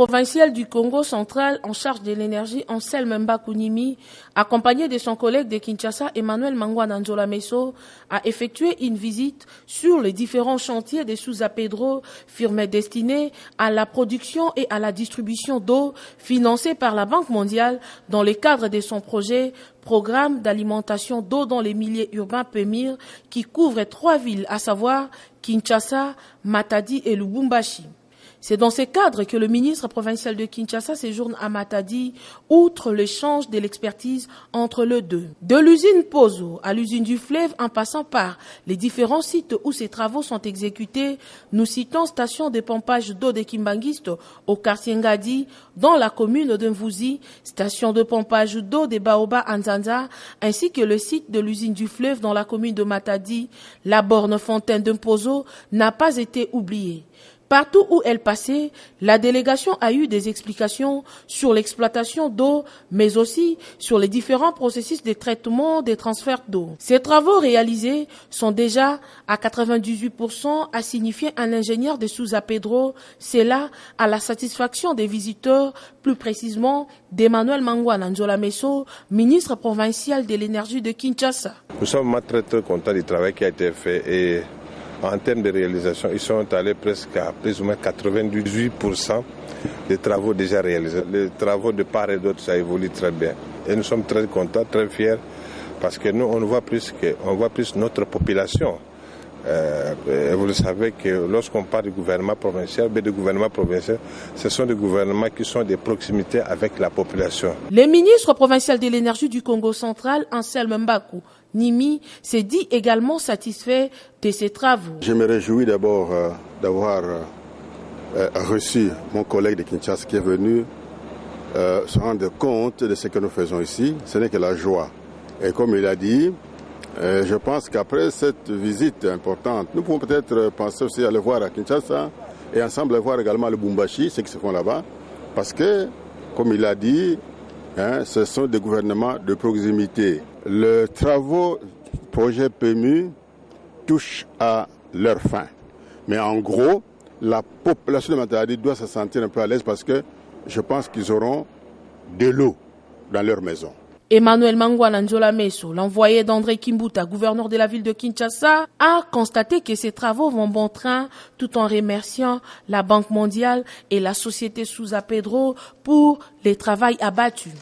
provincial du Congo central en charge de l'énergie, Anselme Mbakounimi, accompagné de son collègue de Kinshasa, Emmanuel Mangwana Nzola Meso, a effectué une visite sur les différents chantiers de Souza Pedro, firme destinée à la production et à la distribution d'eau financée par la Banque mondiale dans le cadre de son projet Programme d'alimentation d'eau dans les milieux urbains PEMIR qui couvre 3 villes, à savoir Kinshasa, Matadi et Lubumbashi. C'est dans ce cadre que le ministre provincial de Kinshasa séjourne à Matadi, outre l'échange de l'expertise entre les deux. De l'usine Pozo à l'usine du Fleuve, en passant par les différents sites où ces travaux sont exécutés, nous citons station de pompage d'eau de Kimbanguiste au quartier Ngadi, dans la commune de Mvouzi, station de pompage d'eau de Baoba Nzanza, ainsi que le site de l'usine du Fleuve dans la commune de Matadi. La borne fontaine de Pozo n'a pas été oubliée. Partout où elle passait, la délégation a eu des explications sur l'exploitation d'eau, mais aussi sur les différents processus de traitement des transferts d'eau. Ces travaux réalisés sont déjà à 98%, a signifié un ingénieur de Souza Pedro. C'est là à la satisfaction des visiteurs, plus précisément d'Emmanuel Mangwana Nzola Meso, ministre provincial de l'énergie de Kinshasa. Nous sommes très contents du travail qui a été fait et en termes de réalisation, ils sont allés presque à plus ou moins 98% des travaux déjà réalisés. Les travaux de part et d'autre, ça évolue très bien. Et nous sommes très contents, très fiers, parce que nous, on voit plus notre population. Vous le savez que lorsqu'on parle du gouvernement provincial, ce sont des gouvernements qui sont de proximité avec la population. Le ministre provincial de l'énergie du Congo central, Anselme Mbakounimi, s'est dit également satisfait de ces travaux. Je me réjouis d'abord d'avoir reçu mon collègue de Kinshasa qui est venu se rendre compte de ce que nous faisons ici. Ce n'est que la joie. Et comme il a dit, je pense qu'après cette visite importante, nous pouvons peut-être penser aussi à aller voir à Kinshasa et ensemble aller voir également le Lubumbashi, ce qui se font là-bas. Parce que, comme il a dit, ce sont des gouvernements de proximité. Le travaux projet PMU touche à leur fin. Mais en gros, la population de Matadi doit se sentir un peu à l'aise parce que je pense qu'ils auront de l'eau dans leur maison. Emmanuel Mangwana Nzola Meso, l'envoyé d'André Kimbuta, gouverneur de la ville de Kinshasa, a constaté que ces travaux vont bon train tout en remerciant la Banque mondiale et la société Souza Pedro pour les travaux abattus.